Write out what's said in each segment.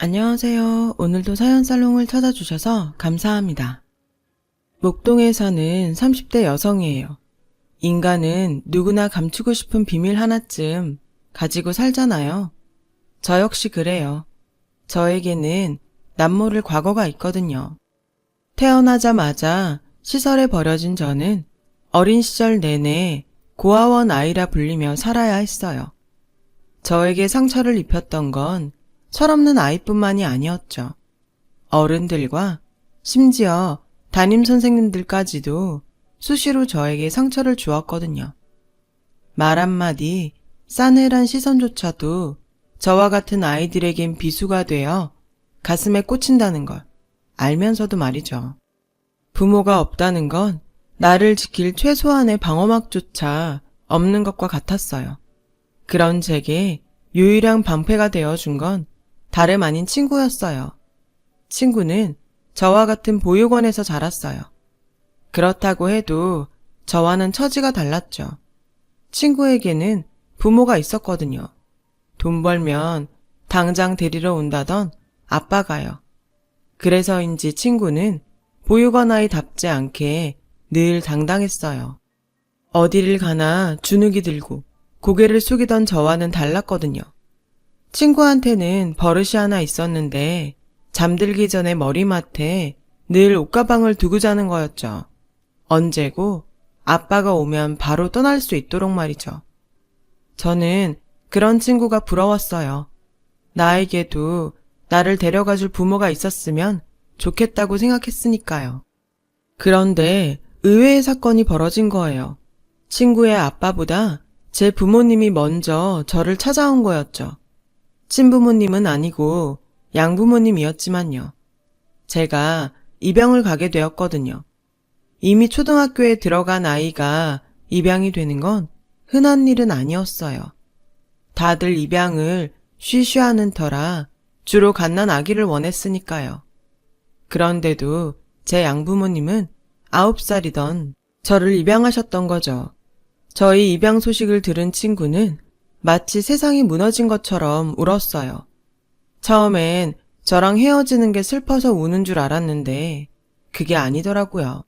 안녕하세요. 오늘도 사연살롱을 찾아주셔서 감사합니다. 목동에 사는 30대 여성이에요. 인간은 누구나 감추고 싶은 비밀 하나쯤 가지고 살잖아요. 저 역시 그래요. 저에게는 남모를 과거가 있거든요. 태어나자마자 시설에 버려진 저는 어린 시절 내내 고아원 아이라 불리며 살아야 했어요. 저에게 상처를 입혔던 건 철없는 아이뿐만이 아니었죠. 어른들과 심지어 담임 선생님들까지도 수시로 저에게 상처를 주었거든요. 말 한마디, 싸늘한 시선조차도 저와 같은 아이들에겐 비수가 되어 가슴에 꽂힌다는 걸 알면서도 말이죠. 부모가 없다는 건 나를 지킬 최소한의 방어막조차 없는 것과 같았어요. 그런 제게 유일한 방패가 되어준 건 다름 아닌 친구였어요. 친구는 저와 같은 보육원에서 자랐어요. 그렇다고 해도 저와는 처지가 달랐죠. 친구에게는 부모가 있었거든요. 돈 벌면 당장 데리러 온다던 아빠가요. 그래서인지 친구는 보육원 아이답지 않게 늘 당당했어요. 어디를 가나 주눅이 들고 고개를 숙이던 저와는 달랐거든요. 친구한테는 버릇이 하나 있었는데 잠들기 전에 머리맡에 늘 옷가방을 두고 자는 거였죠. 언제고 아빠가 오면 바로 떠날 수 있도록 말이죠. 저는 그런 친구가 부러웠어요. 나에게도 나를 데려가줄 부모가 있었으면 좋겠다고 생각했으니까요. 그런데 의외의 사건이 벌어진 거예요. 친구의 아빠보다 제 부모님이 먼저 저를 찾아온 거였죠. 친부모님은 아니고 양부모님이었지만요. 제가 입양을 가게 되었거든요. 이미 초등학교에 들어간 아이가 입양이 되는 건 흔한 일은 아니었어요. 다들 입양을 쉬쉬하는 터라 주로 갓난 아기를 원했으니까요. 그런데도 제 양부모님은 9살이던 저를 입양하셨던 거죠. 저희 입양 소식을 들은 친구는 마치 세상이 무너진 것처럼 울었어요. 처음엔 저랑 헤어지는 게 슬퍼서 우는 줄 알았는데 그게 아니더라고요.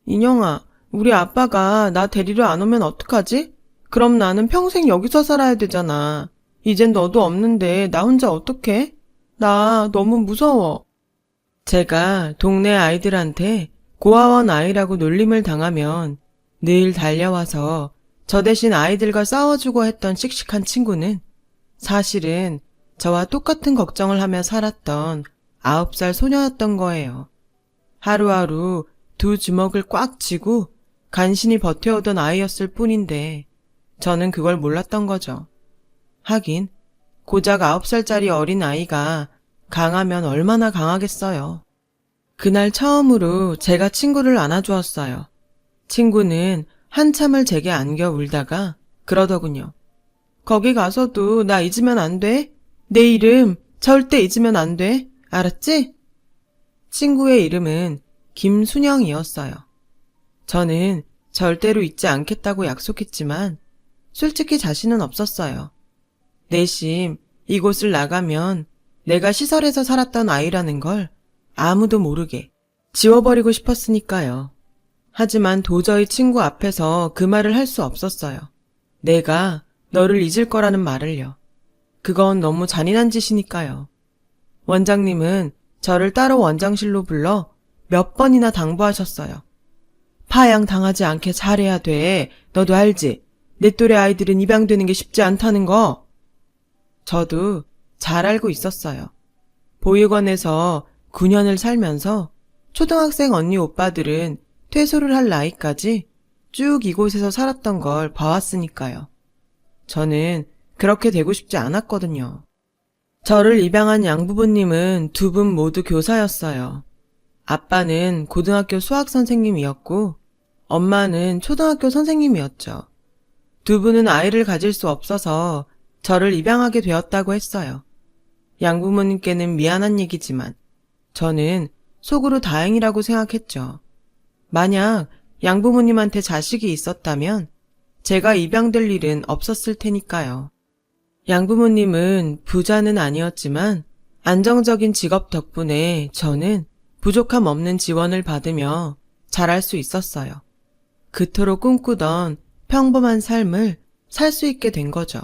인영아, 우리 아빠가 나 데리러 안 오면 어떡하지? 그럼 나는 평생 여기서 살아야 되잖아. 이젠 너도 없는데 나 혼자 어떡해? 나 너무 무서워. 제가 동네 아이들한테 고아원 아이라고 놀림을 당하면 늘 달려와서 저 대신 아이들과 싸워주고 했던 씩씩한 친구는 사실은 저와 똑같은 걱정을 하며 살았던 9살 소녀였던 거예요. 하루하루 두 주먹을 꽉 쥐고 간신히 버텨오던 아이였을 뿐인데 저는 그걸 몰랐던 거죠. 하긴 고작 9살짜리 어린 아이가 강하면 얼마나 강하겠어요. 그날 처음으로 제가 친구를 안아주었어요. 친구는 한참을 제게 안겨 울다가 그러더군요. 거기 가서도 나 잊으면 안 돼? 내 이름 절대 잊으면 안 돼. 알았지? 친구의 이름은 김순영이었어요. 저는 절대로 잊지 않겠다고 약속했지만 솔직히 자신은 없었어요. 내심 이곳을 나가면 내가 시설에서 살았던 아이라는 걸 아무도 모르게 지워버리고 싶었으니까요. 하지만 도저히 친구 앞에서 그 말을 할 수 없었어요. 내가 너를 잊을 거라는 말을요. 그건 너무 잔인한 짓이니까요. 원장님은 저를 따로 원장실로 불러 몇 번이나 당부하셨어요. 파양 당하지 않게 잘해야 돼. 너도 알지? 내 또래 아이들은 입양되는 게 쉽지 않다는 거. 저도 잘 알고 있었어요. 보육원에서 9년을 살면서 초등학생 언니 오빠들은 퇴소를 할 나이까지 쭉 이곳에서 살았던 걸 봐왔으니까요. 저는 그렇게 되고 싶지 않았거든요. 저를 입양한 양부모님은 두 분 모두 교사였어요. 아빠는 고등학교 수학 선생님이었고 엄마는 초등학교 선생님이었죠. 두 분은 아이를 가질 수 없어서 저를 입양하게 되었다고 했어요. 양부모님께는 미안한 얘기지만 저는 속으로 다행이라고 생각했죠. 만약 양부모님한테 자식이 있었다면 제가 입양될 일은 없었을 테니까요. 양부모님은 부자는 아니었지만 안정적인 직업 덕분에 저는 부족함 없는 지원을 받으며 잘할 수 있었어요. 그토록 꿈꾸던 평범한 삶을 살 수 있게 된 거죠.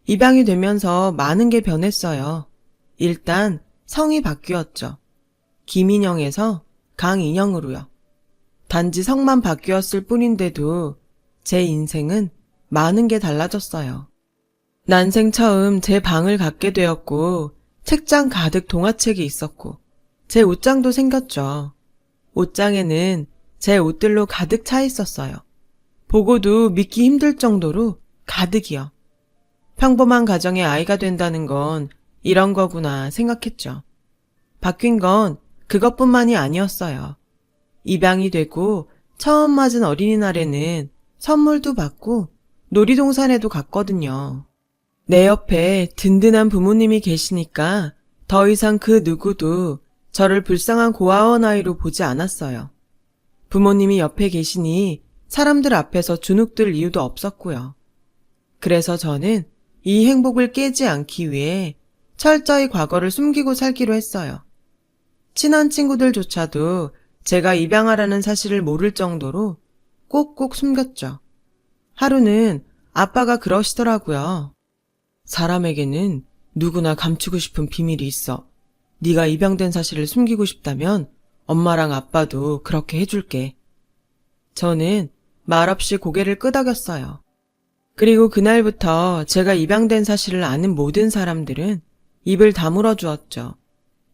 입양이 되면서 많은 게 변했어요. 일단 성이 바뀌었죠. 김인영에서 강인영으로요. 단지 성만 바뀌었을 뿐인데도 제 인생은 많은 게 달라졌어요. 난생 처음 제 방을 갖게 되었고, 책장 가득 동화책이 있었고, 제 옷장도 생겼죠. 옷장에는 제 옷들로 가득 차 있었어요. 보고도 믿기 힘들 정도로 가득이요. 평범한 가정의 아이가 된다는 건 이런 거구나 생각했죠. 바뀐 건 그것뿐만이 아니었어요. 입양이 되고 처음 맞은 어린이날에는 선물도 받고 놀이동산에도 갔거든요. 내 옆에 든든한 부모님이 계시니까 더 이상 그 누구도 저를 불쌍한 고아원 아이로 보지 않았어요. 부모님이 옆에 계시니 사람들 앞에서 주눅들 이유도 없었고요. 그래서 저는 이 행복을 깨지 않기 위해 철저히 과거를 숨기고 살기로 했어요. 친한 친구들조차도 제가 입양하라는 사실을 모를 정도로 꼭꼭 숨겼죠. 하루는 아빠가 그러시더라고요. 사람에게는 누구나 감추고 싶은 비밀이 있어. 네가 입양된 사실을 숨기고 싶다면 엄마랑 아빠도 그렇게 해줄게. 저는 말없이 고개를 끄덕였어요. 그리고 그날부터 제가 입양된 사실을 아는 모든 사람들은 입을 다물어 주었죠.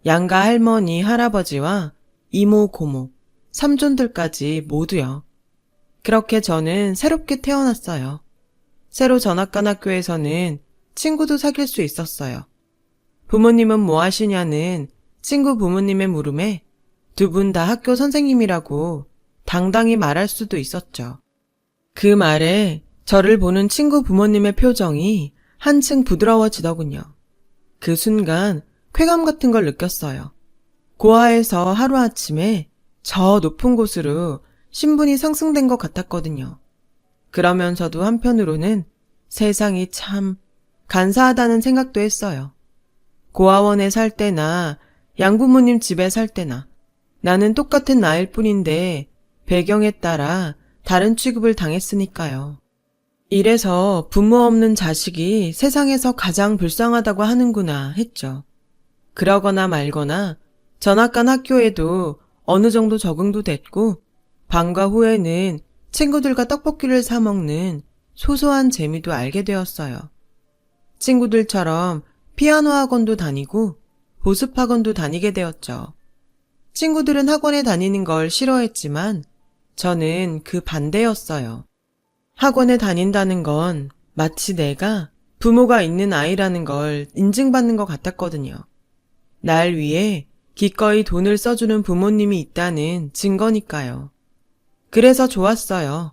양가 할머니, 할아버지와 이모, 고모, 삼촌들까지 모두요. 그렇게 저는 새롭게 태어났어요. 새로 전학 간 학교에서는 친구도 사귈 수 있었어요. 부모님은 뭐 하시냐는 친구 부모님의 물음에 두 분 다 학교 선생님이라고 당당히 말할 수도 있었죠. 그 말에 저를 보는 친구 부모님의 표정이 한층 부드러워지더군요. 그 순간 쾌감 같은 걸 느꼈어요. 고아에서 하루아침에 저 높은 곳으로 신분이 상승된 것 같았거든요. 그러면서도 한편으로는 세상이 참 간사하다는 생각도 했어요. 고아원에 살 때나 양부모님 집에 살 때나 나는 똑같은 나일 뿐인데 배경에 따라 다른 취급을 당했으니까요. 이래서 부모 없는 자식이 세상에서 가장 불쌍하다고 하는구나 했죠. 그러거나 말거나 전학 간 학교에도 어느 정도 적응도 됐고 방과 후에는 친구들과 떡볶이를 사 먹는 소소한 재미도 알게 되었어요. 친구들처럼 피아노 학원도 다니고 보습 학원도 다니게 되었죠. 친구들은 학원에 다니는 걸 싫어했지만 저는 그 반대였어요. 학원에 다닌다는 건 마치 내가 부모가 있는 아이라는 걸 인증받는 것 같았거든요. 날 위해 기꺼이 돈을 써주는 부모님이 있다는 증거니까요. 그래서 좋았어요.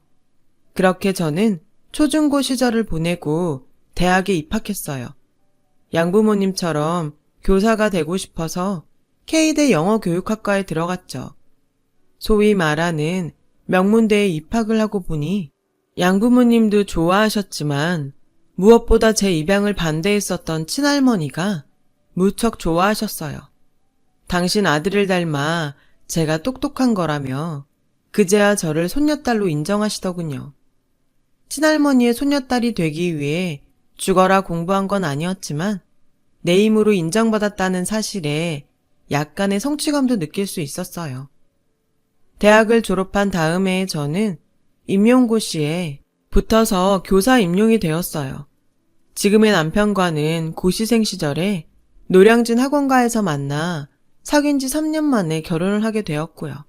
그렇게 저는 초중고 시절을 보내고 대학에 입학했어요. 양부모님처럼 교사가 되고 싶어서 K대 영어교육학과에 들어갔죠. 소위 말하는 명문대에 입학을 하고 보니 양부모님도 좋아하셨지만 무엇보다 제 입양을 반대했었던 친할머니가 무척 좋아하셨어요. 당신 아들을 닮아 제가 똑똑한 거라며 그제야 저를 손녀딸로 인정하시더군요. 친할머니의 손녀딸이 되기 위해 죽어라 공부한 건 아니었지만 내 힘으로 인정받았다는 사실에 약간의 성취감도 느낄 수 있었어요. 대학을 졸업한 다음 해에 저는 임용고시에 붙어서 교사 임용이 되었어요. 지금의 남편과는 고시생 시절에 노량진 학원가에서 만나 사귄 지 3년 만에 결혼을 하게 되었고요.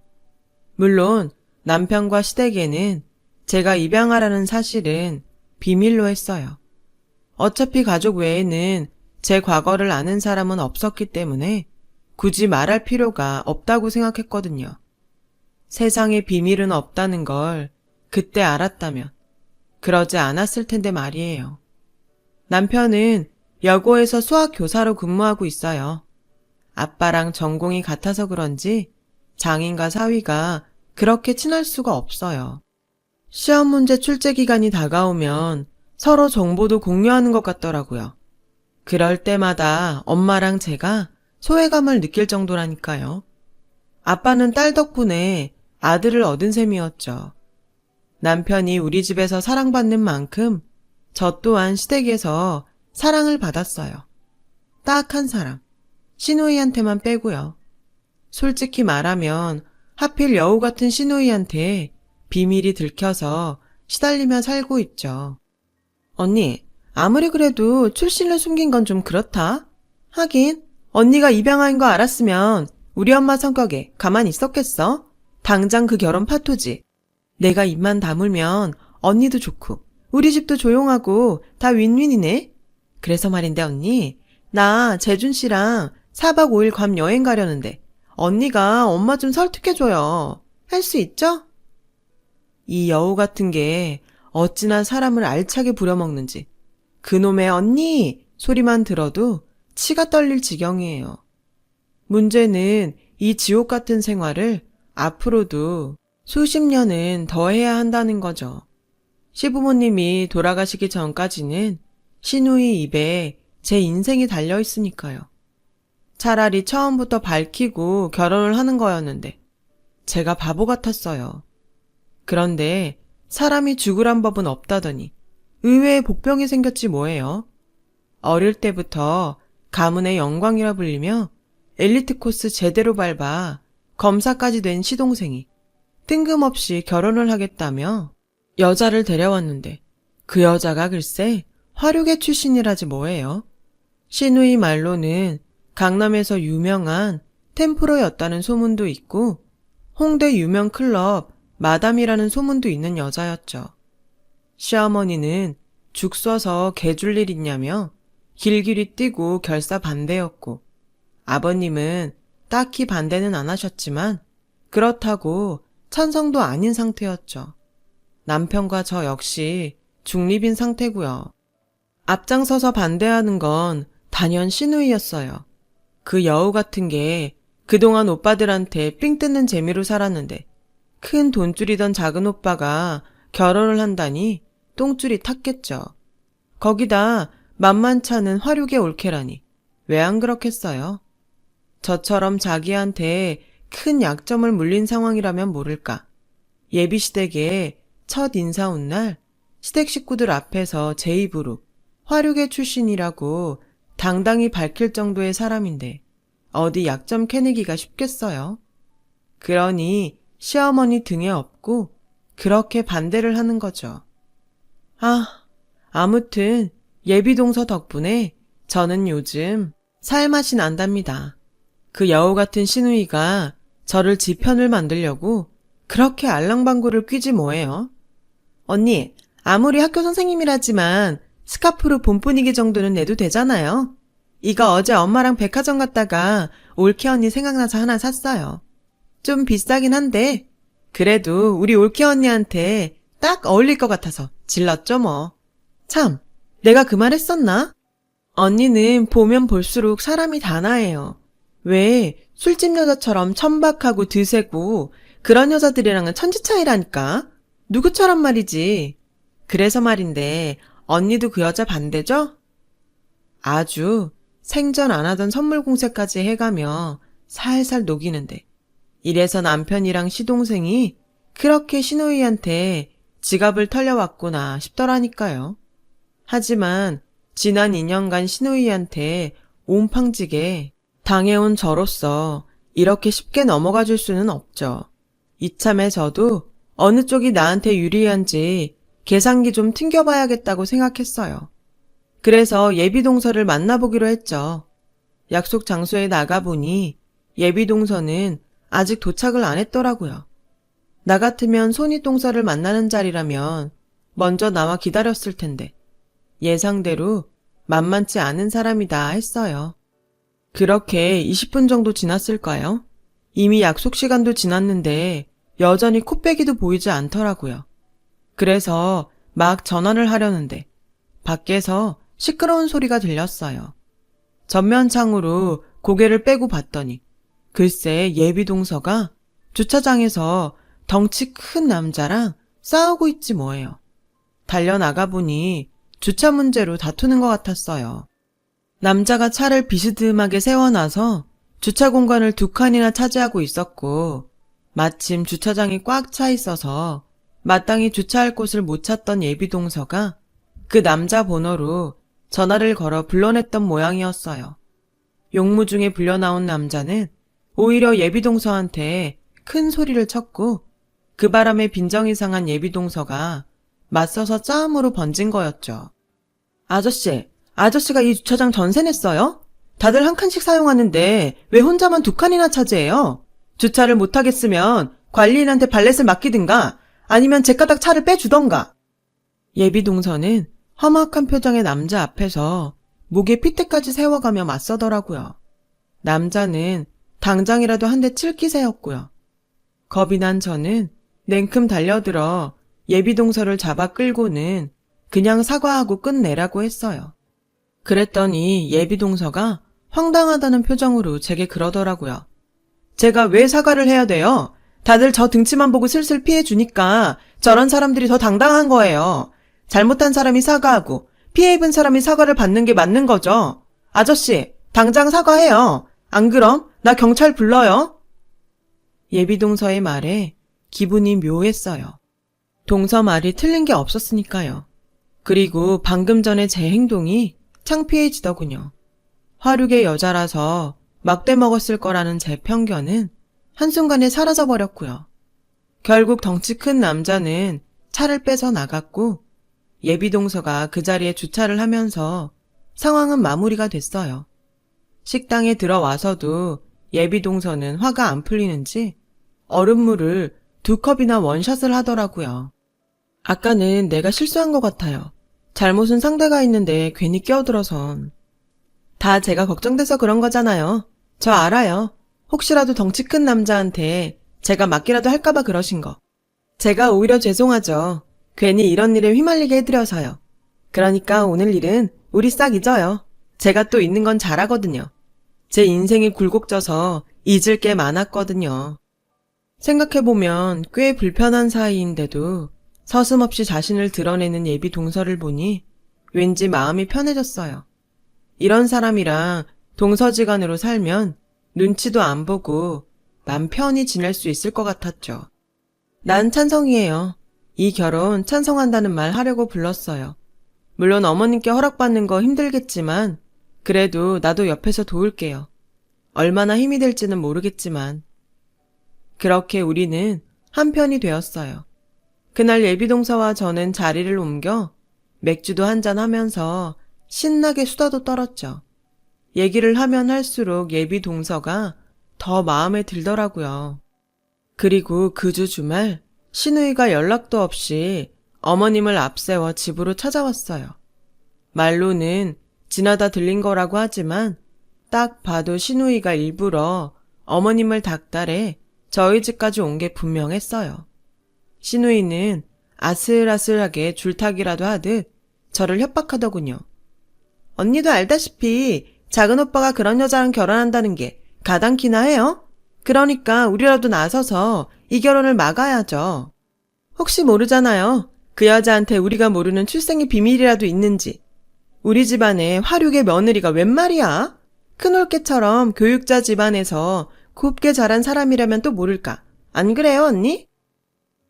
물론 남편과 시댁에는 제가 입양하라는 사실은 비밀로 했어요. 어차피 가족 외에는 제 과거를 아는 사람은 없었기 때문에 굳이 말할 필요가 없다고 생각했거든요. 세상에 비밀은 없다는 걸 그때 알았다면 그러지 않았을 텐데 말이에요. 남편은 여고에서 수학교사로 근무하고 있어요. 아빠랑 전공이 같아서 그런지 장인과 사위가 그렇게 친할 수가 없어요. 시험 문제 출제 기간이 다가오면 서로 정보도 공유하는 것 같더라고요. 그럴 때마다 엄마랑 제가 소외감을 느낄 정도라니까요. 아빠는 딸 덕분에 아들을 얻은 셈이었죠. 남편이 우리 집에서 사랑받는 만큼 저 또한 시댁에서 사랑을 받았어요. 딱 한 사람. 시누이한테만 빼고요. 솔직히 말하면 하필 여우 같은 시누이한테 비밀이 들켜서 시달리며 살고 있죠. 언니, 아무리 그래도 출신을 숨긴 건 좀 그렇다. 하긴 언니가 입양아인 거 알았으면 우리 엄마 성격에 가만히 있었겠어? 당장 그 결혼 파토지. 내가 입만 다물면 언니도 좋고 우리 집도 조용하고 다 윈윈이네. 그래서 말인데 언니, 나 재준 씨랑 4박 5일 괌 여행 가려는데 언니가 엄마 좀 설득해줘요. 할 수 있죠? 이 여우 같은 게 어찌나 사람을 알차게 부려먹는지 그놈의 언니 소리만 들어도 치가 떨릴 지경이에요. 문제는 이 지옥 같은 생활을 앞으로도 수십 년은 더 해야 한다는 거죠. 시부모님이 돌아가시기 전까지는 시누이 입에 제 인생이 달려 있으니까요. 차라리 처음부터 밝히고 결혼을 하는 거였는데 제가 바보 같았어요. 그런데 사람이 죽으란 법은 없다더니 의외의 복병이 생겼지 뭐예요. 어릴 때부터 가문의 영광이라 불리며 엘리트 코스 제대로 밟아 검사까지 된 시동생이 뜬금없이 결혼을 하겠다며 여자를 데려왔는데 그 여자가 글쎄 화류계 출신이라지 뭐예요. 시누이 말로는 강남에서 유명한 템프로였다는 소문도 있고 홍대 유명 클럽 마담이라는 소문도 있는 여자였죠. 시어머니는 죽 써서 개 줄 일 있냐며 길길이 뛰고 결사 반대였고 아버님은 딱히 반대는 안 하셨지만 그렇다고 찬성도 아닌 상태였죠. 남편과 저 역시 중립인 상태고요. 앞장서서 반대하는 건 단연 시누이였어요. 그 여우 같은 게 그동안 오빠들한테 삥 뜯는 재미로 살았는데 큰 돈줄이던 작은 오빠가 결혼을 한다니 똥줄이 탔겠죠. 거기다 만만찮은 화류계 올케라니 왜 안 그렇겠어요? 저처럼 자기한테 큰 약점을 물린 상황이라면 모를까. 예비시댁에 첫 인사 온 날 시댁 식구들 앞에서 제 입으로 화류계 출신이라고 당당히 밝힐 정도의 사람인데 어디 약점 캐내기가 쉽겠어요? 그러니 시어머니 등에 업고 그렇게 반대를 하는 거죠. 아무튼 예비동서 덕분에 저는 요즘 살맛이 난답니다. 그 여우 같은 시누이가 저를 지 편을 만들려고 그렇게 알랑방구를 뀌지 뭐예요. 언니, 아무리 학교 선생님이라지만 스카프로 봄 분위기 정도는 내도 되잖아요. 이거 어제 엄마랑 백화점 갔다가 올케 언니 생각나서 하나 샀어요. 좀 비싸긴 한데 그래도 우리 올케 언니한테 딱 어울릴 것 같아서 질렀죠 뭐. 참, 내가 그 말 했었나? 언니는 보면 볼수록 사람이 단아해요. 왜 술집 여자처럼 천박하고 드세고 그런 여자들이랑은 천지 차이라니까. 누구처럼 말이지. 그래서 말인데 언니도 그 여자 반대죠? 아주 생전 안 하던 선물 공세까지 해가며 살살 녹이는데 이래서 남편이랑 시동생이 그렇게 시누이한테 지갑을 털려왔구나 싶더라니까요. 하지만 지난 2년간 시누이한테 온팡지게 당해온 저로서 이렇게 쉽게 넘어가 줄 수는 없죠. 이참에 저도 어느 쪽이 나한테 유리한지 계산기 좀 튕겨봐야겠다고 생각했어요. 그래서 예비동서를 만나보기로 했죠. 약속 장소에 나가보니 예비동서는 아직 도착을 안 했더라고요. 나 같으면 손윗동서를 만나는 자리라면 먼저 나와 기다렸을 텐데 예상대로 만만치 않은 사람이다 했어요. 그렇게 20분 정도 지났을까요? 이미 약속 시간도 지났는데 여전히 코빼기도 보이지 않더라고요. 그래서 막 전화를 하려는데 밖에서 시끄러운 소리가 들렸어요. 전면창으로 고개를 빼고 봤더니 글쎄 예비동서가 주차장에서 덩치 큰 남자랑 싸우고 있지 뭐예요. 달려나가보니 주차 문제로 다투는 것 같았어요. 남자가 차를 비스듬하게 세워놔서 주차 공간을 2칸이나 차지하고 있었고 마침 주차장이 꽉 차 있어서 마땅히 주차할 곳을 못 찾던 예비동서가 그 남자 번호로 전화를 걸어 불러냈던 모양이었어요. 용무 중에 불려나온 남자는 오히려 예비동서한테 큰 소리를 쳤고 그 바람에 빈정이 상한 예비동서가 맞서서 싸움으로 번진 거였죠. 아저씨가 이 주차장 전세 냈어요? 다들 한 칸씩 사용하는데 왜 혼자만 2칸이나 차지해요? 주차를 못하겠으면 관리인한테 발렛을 맡기든가 아니면 제 까닥 차를 빼주던가. 예비동서는 험악한 표정의 남자 앞에서 목에 핏대까지 세워가며 맞서더라고요. 남자는 당장이라도 한 대 칠 기세였고요. 겁이 난 저는 냉큼 달려들어 예비동서를 잡아 끌고는 그냥 사과하고 끝내라고 했어요. 그랬더니 예비동서가 황당하다는 표정으로 제게 그러더라고요. 제가 왜 사과를 해야 돼요? 다들 저 등치만 보고 슬슬 피해주니까 저런 사람들이 더 당당한 거예요. 잘못한 사람이 사과하고 피해 입은 사람이 사과를 받는 게 맞는 거죠. 아저씨, 당장 사과해요. 안 그럼 나 경찰 불러요. 예비동서의 말에 기분이 묘했어요. 동서 말이 틀린 게 없었으니까요. 그리고 방금 전에 제 행동이 창피해지더군요. 화류계 여자라서 막대 먹었을 거라는 제 편견은 한순간에 사라져버렸고요. 결국 덩치 큰 남자는 차를 빼서 나갔고 예비동서가 그 자리에 주차를 하면서 상황은 마무리가 됐어요. 식당에 들어와서도 예비동서는 화가 안 풀리는지 얼음물을 2컵이나 원샷을 하더라고요. 아까는 내가 실수한 것 같아요. 잘못은 상대가 있는데 괜히 끼어들어선. 다 제가 걱정돼서 그런 거잖아요. 저 알아요. 혹시라도 덩치 큰 남자한테 제가 맞기라도 할까봐 그러신 거. 제가 오히려 죄송하죠. 괜히 이런 일에 휘말리게 해드려서요. 그러니까 오늘 일은 우리 싹 잊어요. 제가 또 있는 건 잘하거든요. 제 인생이 굴곡져서 잊을 게 많았거든요. 생각해보면 꽤 불편한 사이인데도 서슴없이 자신을 드러내는 예비동서를 보니 왠지 마음이 편해졌어요. 이런 사람이랑 동서지간으로 살면 눈치도 안 보고 맘 편히 지낼 수 있을 것 같았죠. 난 찬성이에요. 이 결혼 찬성한다는 말 하려고 불렀어요. 물론 어머님께 허락받는 거 힘들겠지만 그래도 나도 옆에서 도울게요. 얼마나 힘이 될지는 모르겠지만. 그렇게 우리는 한편이 되었어요. 그날 예비동서와 저는 자리를 옮겨 맥주도 한잔 하면서 신나게 수다도 떨었죠. 얘기를 하면 할수록 예비동서가 더 마음에 들더라고요. 그리고 그 주 주말 신우이가 연락도 없이 어머님을 앞세워 집으로 찾아왔어요. 말로는 지나다 들린 거라고 하지만 딱 봐도 신우이가 일부러 어머님을 닥달해 저희 집까지 온 게 분명했어요. 신우이는 아슬아슬하게 줄타기라도 하듯 저를 협박하더군요. 언니도 알다시피 작은 오빠가 그런 여자랑 결혼한다는 게 가당키나 해요? 그러니까 우리라도 나서서 이 결혼을 막아야죠. 혹시 모르잖아요. 그 여자한테 우리가 모르는 출생의 비밀이라도 있는지. 우리 집안에 화류계 며느리가 웬 말이야? 큰올케처럼 교육자 집안에서 곱게 자란 사람이라면 또 모를까. 안 그래요, 언니?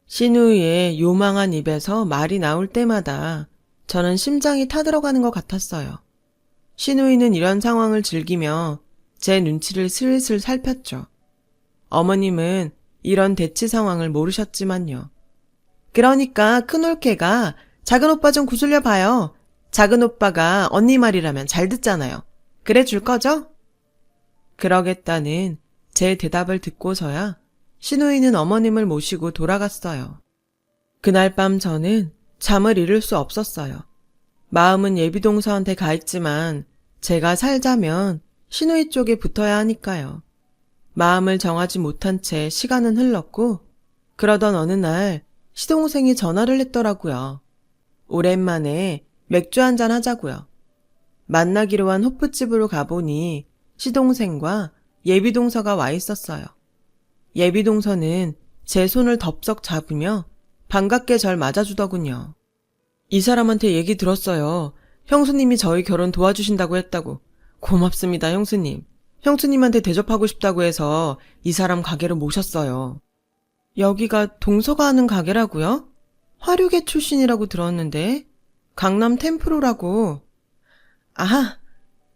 신우이의 요망한 입에서 말이 나올 때마다 저는 심장이 타들어가는 것 같았어요. 신우이는 이런 상황을 즐기며 제 눈치를 슬슬 살폈죠. 어머님은 이런 대치 상황을 모르셨지만요. 그러니까 큰올케가 작은 오빠 좀 구슬려 봐요. 작은 오빠가 언니 말이라면 잘 듣잖아요. 그래 줄 거죠? 그러겠다는 제 대답을 듣고서야 신우이는 어머님을 모시고 돌아갔어요. 그날 밤 저는 잠을 이룰 수 없었어요. 마음은 예비동서한테 가 있지만 제가 살자면 신우이 쪽에 붙어야 하니까요. 마음을 정하지 못한 채 시간은 흘렀고 그러던 어느 날 시동생이 전화를 했더라고요. 오랜만에 맥주 한잔 하자고요. 만나기로 한 호프집으로 가보니 시동생과 예비동서가 와 있었어요. 예비동서는 제 손을 덥석 잡으며 반갑게 절 맞아주더군요. 이 사람한테 얘기 들었어요. 형수님이 저희 결혼 도와주신다고 했다고. 고맙습니다, 형수님. 형수님한테 대접하고 싶다고 해서 이 사람 가게로 모셨어요. 여기가 동서가 하는 가게라고요? 화류계 출신이라고 들었는데 강남 템프로라고. 아하,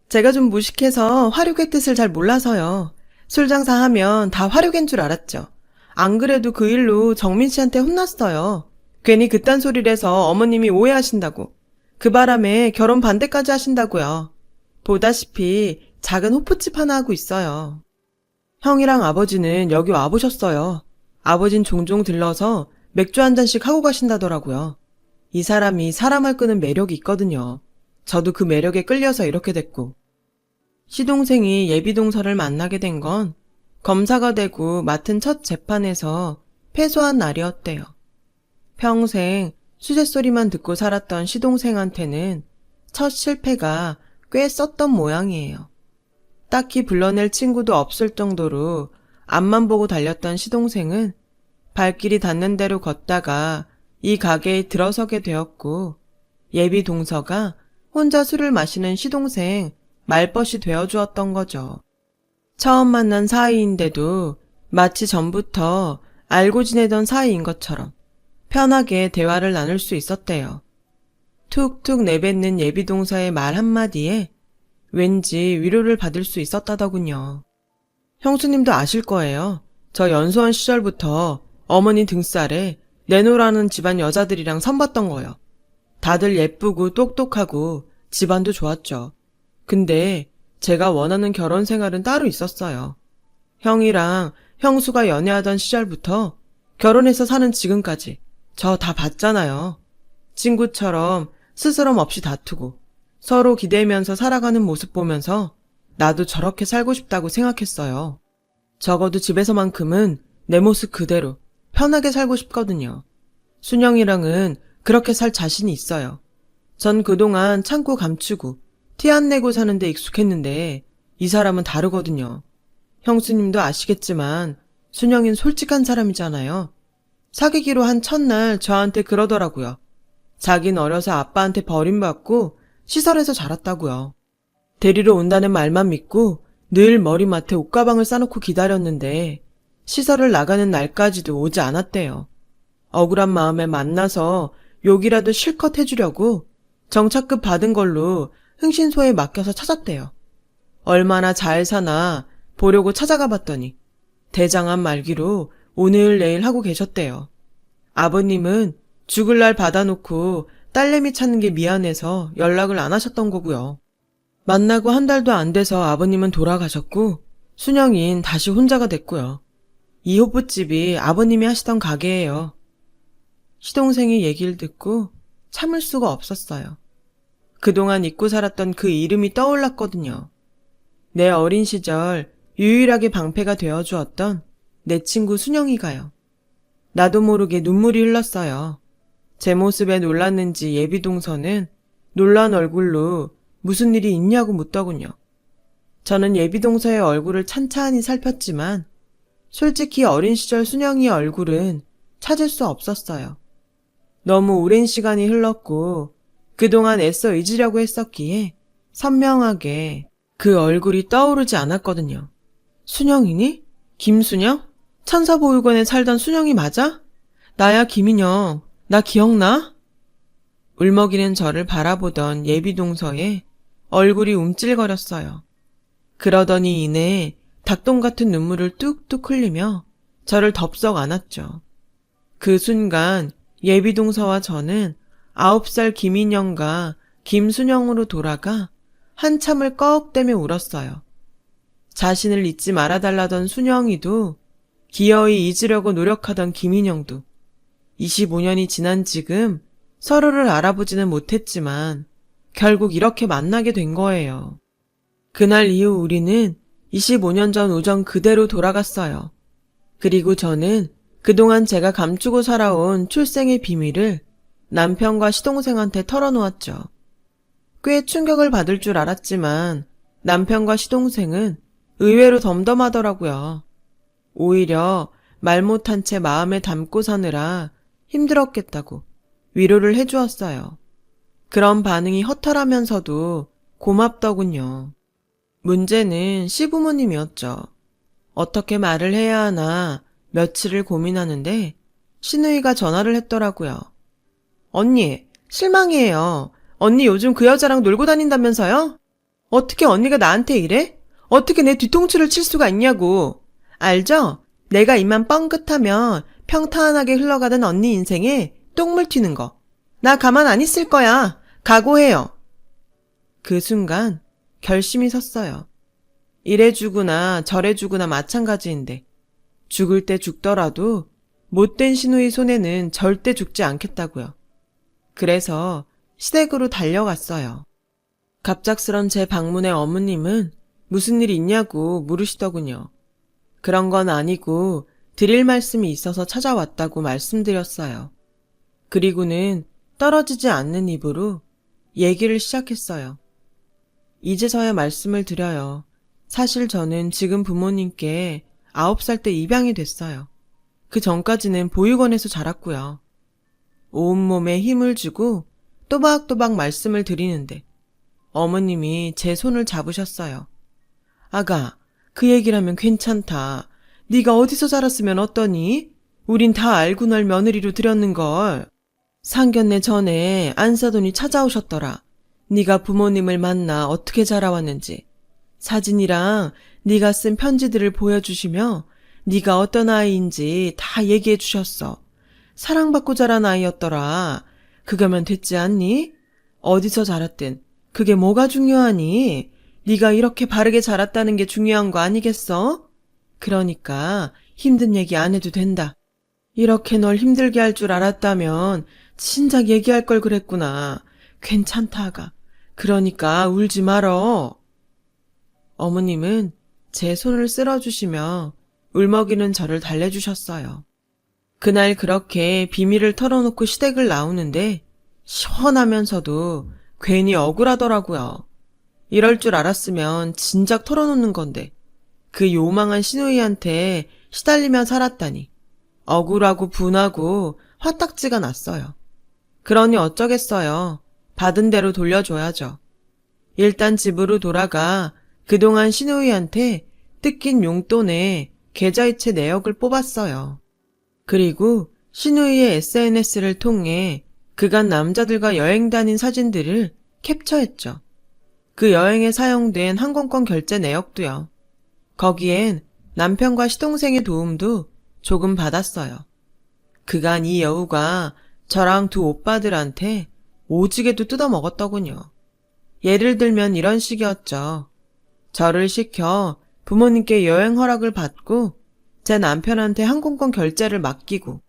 제가 좀 무식해서 화류계 뜻을 잘 몰라서요. 술 장사하면 다 화류계인 줄 알았죠. 안 그래도 그 일로 정민 씨한테 혼났어요. 괜히 그딴 소리를 해서 어머님이 오해하신다고. 그 바람에 결혼 반대까지 하신다고요. 보다시피 작은 호프집 하나 하고 있어요. 형이랑 아버지는 여기 와보셨어요. 아버진 종종 들러서 맥주 한 잔씩 하고 가신다더라고요. 이 사람이 사람을 끄는 매력이 있거든요. 저도 그 매력에 끌려서 이렇게 됐고. 시동생이 예비동서를 만나게 된 건 검사가 되고 맡은 첫 재판에서 패소한 날이었대요. 평생 수재소리만 듣고 살았던 시동생한테는 첫 실패가 꽤 썼던 모양이에요. 딱히 불러낼 친구도 없을 정도로 앞만 보고 달렸던 시동생은 발길이 닿는 대로 걷다가 이 가게에 들어서게 되었고, 예비 동서가 혼자 술을 마시는 시동생 말벗이 되어주었던 거죠. 처음 만난 사이인데도 마치 전부터 알고 지내던 사이인 것처럼 편하게 대화를 나눌 수 있었대요. 툭툭 내뱉는 예비 동서의 말 한마디에 왠지 위로를 받을 수 있었다더군요. 형수님도 아실 거예요. 저 연수원 시절부터 어머니 등살에 내노라는 집안 여자들이랑 선봤던 거요. 다들 예쁘고 똑똑하고 집안도 좋았죠. 근데 제가 원하는 결혼 생활은 따로 있었어요. 형이랑 형수가 연애하던 시절부터 결혼해서 사는 지금까지 저 다 봤잖아요. 친구처럼 스스럼 없이 다투고 서로 기대면서 살아가는 모습 보면서 나도 저렇게 살고 싶다고 생각했어요. 적어도 집에서만큼은 내 모습 그대로 편하게 살고 싶거든요. 순영이랑은 그렇게 살 자신이 있어요. 전 그동안 참고 감추고 티 안 내고 사는데 익숙했는데 이 사람은 다르거든요. 형수님도 아시겠지만 순영이는 솔직한 사람이잖아요. 사귀기로 한 첫날 저한테 그러더라고요. 자긴 어려서 아빠한테 버림받고 시설에서 자랐다고요. 데리러 온다는 말만 믿고 늘 머리맡에 옷가방을 싸놓고 기다렸는데 시설을 나가는 날까지도 오지 않았대요. 억울한 마음에 만나서 욕이라도 실컷 해주려고 정착급 받은 걸로 흥신소에 맡겨서 찾았대요. 얼마나 잘 사나 보려고 찾아가 봤더니 대장암 말기로 오늘 내일 하고 계셨대요. 아버님은 죽을 날 받아놓고 딸내미 찾는 게 미안해서 연락을 안 하셨던 거고요. 만나고 한 달도 안 돼서 아버님은 돌아가셨고 순영인 다시 혼자가 됐고요. 이 호프집이 아버님이 하시던 가게예요. 시동생이 얘기를 듣고 참을 수가 없었어요. 그동안 잊고 살았던 그 이름이 떠올랐거든요. 내 어린 시절 유일하게 방패가 되어주었던 내 친구 순영이가요. 나도 모르게 눈물이 흘렀어요. 제 모습에 놀랐는지 예비동서는 놀란 얼굴로 무슨 일이 있냐고 묻더군요. 저는 예비동서의 얼굴을 찬찬히 살폈지만 솔직히 어린 시절 순영이의 얼굴은 찾을 수 없었어요. 너무 오랜 시간이 흘렀고 그동안 애써 잊으려고 했었기에 선명하게 그 얼굴이 떠오르지 않았거든요. 순영이니? 김순영? 천사보육원에 살던 순영이 맞아? 나야 김인영. 나 기억나? 울먹이는 저를 바라보던 예비동서에 얼굴이 움찔거렸어요. 그러더니 이내 닭똥 같은 눈물을 뚝뚝 흘리며 저를 덥석 안았죠. 그 순간 예비동서와 저는 9살 김인영과 김순영으로 돌아가 한참을 꺽대며 울었어요. 자신을 잊지 말아달라던 순영이도 기어이 잊으려고 노력하던 김인영도 25년이 지난 지금 서로를 알아보지는 못했지만 결국 이렇게 만나게 된 거예요. 그날 이후 우리는 25년 전 오전 그대로 돌아갔어요. 그리고 저는 그동안 제가 감추고 살아온 출생의 비밀을 남편과 시동생한테 털어놓았죠. 꽤 충격을 받을 줄 알았지만 남편과 시동생은 의외로 덤덤하더라고요. 오히려 말 못한 채 마음에 담고 사느라 힘들었겠다고 위로를 해주었어요. 그런 반응이 허탈하면서도 고맙더군요. 문제는 시부모님이었죠. 어떻게 말을 해야 하나 며칠을 고민하는데 시누이가 전화를 했더라고요. 언니, 실망이에요. 언니 요즘 그 여자랑 놀고 다닌다면서요? 어떻게 언니가 나한테 이래? 어떻게 내 뒤통수를 칠 수가 있냐고. 알죠? 내가 입만 뻥긋하면 평탄하게 흘러가던 언니 인생에 똥물 튀는 거. 나 가만 안 있을 거야. 각오해요. 그 순간 결심이 섰어요. 이래주구나 저래주구나 마찬가지인데 죽을 때 죽더라도 못된 시누이 손에는 절대 죽지 않겠다고요. 그래서 시댁으로 달려갔어요. 갑작스런 제 방문에 어머님은 무슨 일 있냐고 물으시더군요. 그런 건 아니고 드릴 말씀이 있어서 찾아왔다고 말씀드렸어요. 그리고는 떨어지지 않는 입으로 얘기를 시작했어요. 이제서야 말씀을 드려요. 사실 저는 지금 부모님께 9살 때 입양이 됐어요. 그 전까지는 보육원에서 자랐고요. 온몸에 힘을 주고 또박또박 말씀을 드리는데 어머님이 제 손을 잡으셨어요. 아가, 그 얘기를 하면 괜찮다. 네가 어디서 자랐으면 어떠니? 우린 다 알고 널 며느리로 들였는걸. 상견례 전에 안사돈이 찾아오셨더라. 네가 부모님을 만나 어떻게 자라왔는지. 사진이랑 네가 쓴 편지들을 보여주시며 네가 어떤 아이인지 다 얘기해 주셨어. 사랑받고 자란 아이였더라. 그거면 됐지 않니? 어디서 자랐든 그게 뭐가 중요하니? 네가 이렇게 바르게 자랐다는 게 중요한 거 아니겠어? 그러니까 힘든 얘기 안 해도 된다. 이렇게 널 힘들게 할 줄 알았다면 진작 얘기할 걸 그랬구나. 괜찮다, 아가. 그러니까 울지 말어. 어머님은 제 손을 쓸어주시며 울먹이는 저를 달래주셨어요. 그날 그렇게 비밀을 털어놓고 시댁을 나오는데 시원하면서도 괜히 억울하더라고요. 이럴 줄 알았으면 진작 털어놓는 건데 그 요망한 시누이한테 시달리며 살았다니 억울하고 분하고 화딱지가 났어요. 그러니 어쩌겠어요. 받은 대로 돌려줘야죠. 일단 집으로 돌아가 그동안 시누이한테 뜯긴 용돈에 계좌이체 내역을 뽑았어요. 그리고 시누이의 SNS를 통해 그간 남자들과 여행 다닌 사진들을 캡처했죠. 그 여행에 사용된 항공권 결제 내역도요. 거기엔 남편과 시동생의 도움도 조금 받았어요. 그간 이 여우가 저랑 두 오빠들한테 오지게도 뜯어먹었더군요. 예를 들면 이런 식이었죠. 저를 시켜 부모님께 여행 허락을 받고 제 남편한테 항공권 결제를 맡기고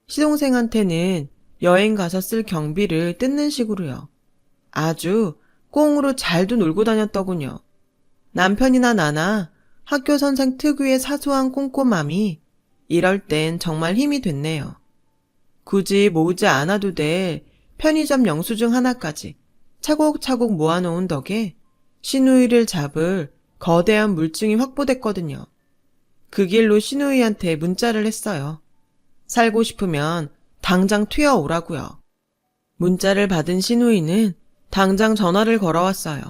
시동생한테는 여행 가서 쓸 경비를 뜯는 식으로요. 아주 꽁으로 잘도 놀고 다녔더군요. 남편이나 나나 학교 선생 특유의 사소한 꼼꼼함이 이럴 땐 정말 힘이 됐네요. 굳이 모으지 않아도 될 편의점 영수증 하나까지 차곡차곡 모아놓은 덕에 시누이를 잡을 거대한 물증이 확보됐거든요. 그 길로 시누이한테 문자를 했어요. 살고 싶으면 당장 튀어오라고요. 문자를 받은 시누이는 당장 전화를 걸어왔어요.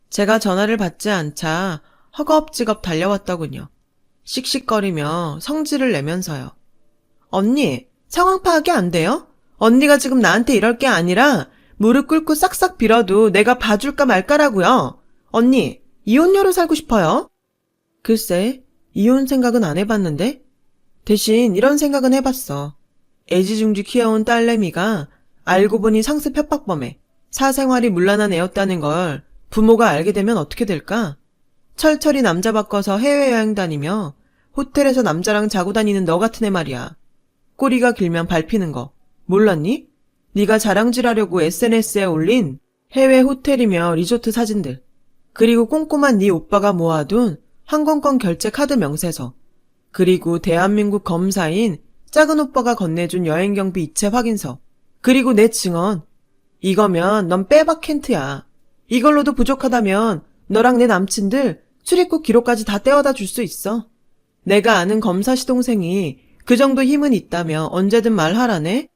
제가 전화를 받지 않자 허겁지겁 달려왔더군요. 씩씩거리며 성질을 내면서요. 언니, 상황 파악이 안 돼요? 언니가 지금 나한테 이럴 게 아니라 무릎 꿇고 싹싹 빌어도 내가 봐줄까 말까라고요. 언니, 이혼녀로 살고 싶어요? 글쎄, 이혼 생각은 안 해봤는데? 대신 이런 생각은 해봤어. 애지중지 키워온 딸내미가 알고 보니 상습 협박범에 사생활이 문란한 애였다는 걸 부모가 알게 되면 어떻게 될까? 철철이 남자 바꿔서 해외여행 다니며 호텔에서 남자랑 자고 다니는 너 같은 애 말이야. 꼬리가 길면 밟히는 거 몰랐니? 네가 자랑질하려고 SNS에 올린 해외 호텔이며 리조트 사진들, 그리고 꼼꼼한 네 오빠가 모아둔 항공권 결제 카드 명세서, 그리고 대한민국 검사인 작은 오빠가 건네준 여행경비 이체 확인서, 그리고 내 증언. 이거면 넌 빼박 켄트야. 이걸로도 부족하다면 너랑 내 남친들 출입국 기록까지 다 떼어다 줄 수 있어. 내가 아는 검사 시동생이 그 정도 힘은 있다며 언제든 말하라네.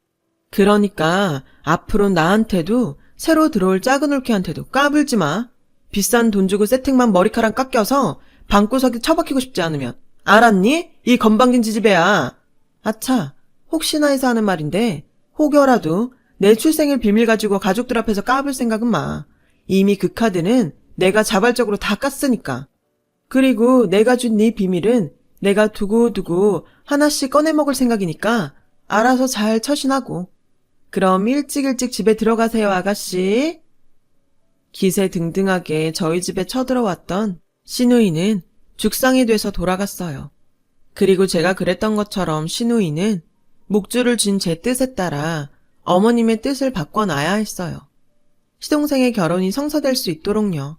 그러니까 앞으로 나한테도 새로 들어올 작은 올케한테도 까불지 마. 비싼 돈 주고 세팅만 머리카락 깎여서 방구석에 처박히고 싶지 않으면. 알았니? 이 건방진 지지배야. 아차, 혹시나 해서 하는 말인데 혹여라도 내 출생일 비밀 가지고 가족들 앞에서 까불 생각은 마. 이미 그 카드는 내가 자발적으로 다 깠으니까. 그리고 내가 준 네 비밀은 내가 두고두고 하나씩 꺼내 먹을 생각이니까 알아서 잘 처신하고. 그럼 일찍 집에 들어가세요, 아가씨. 기세등등하게 저희 집에 쳐들어왔던 시누이는 죽상이 돼서 돌아갔어요. 그리고 제가 그랬던 것처럼 시누이는 목줄을 쥔 제 뜻에 따라 어머님의 뜻을 바꿔놔야 했어요. 시동생의 결혼이 성사될 수 있도록요.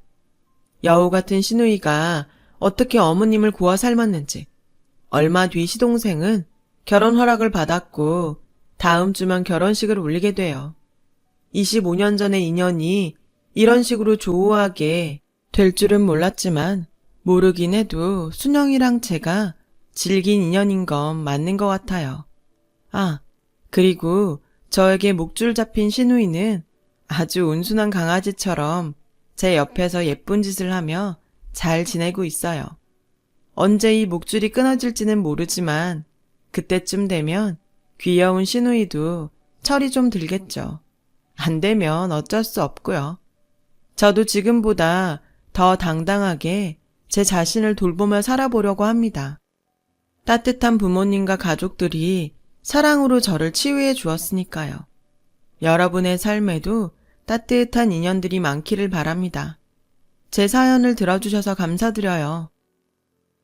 여우 같은 시누이가 어떻게 어머님을 구워 삶았는지. 얼마 뒤 시동생은 결혼 허락을 받았고 다음 주면 결혼식을 올리게 돼요. 25년 전의 인연이 이런 식으로 조우하게 될 줄은 몰랐지만 모르긴 해도 순영이랑 제가 질긴 인연인 건 맞는 것 같아요. 아, 그리고 저에게 목줄 잡힌 시누이는 아주 온순한 강아지처럼 제 옆에서 예쁜 짓을 하며 잘 지내고 있어요. 언제 이 목줄이 끊어질지는 모르지만 그때쯤 되면 귀여운 시누이도 철이 좀 들겠죠. 안 되면 어쩔 수 없고요. 저도 지금보다 더 당당하게 제 자신을 돌보며 살아보려고 합니다. 따뜻한 부모님과 가족들이 사랑으로 저를 치유해 주었으니까요. 여러분의 삶에도 따뜻한 인연들이 많기를 바랍니다. 제 사연을 들어주셔서 감사드려요.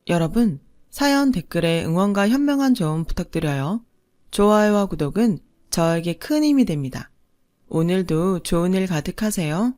여러분, 사연 댓글에 응원과 현명한 조언 부탁드려요. 좋아요와 구독은 저에게 큰 힘이 됩니다. 오늘도 좋은 일 가득하세요.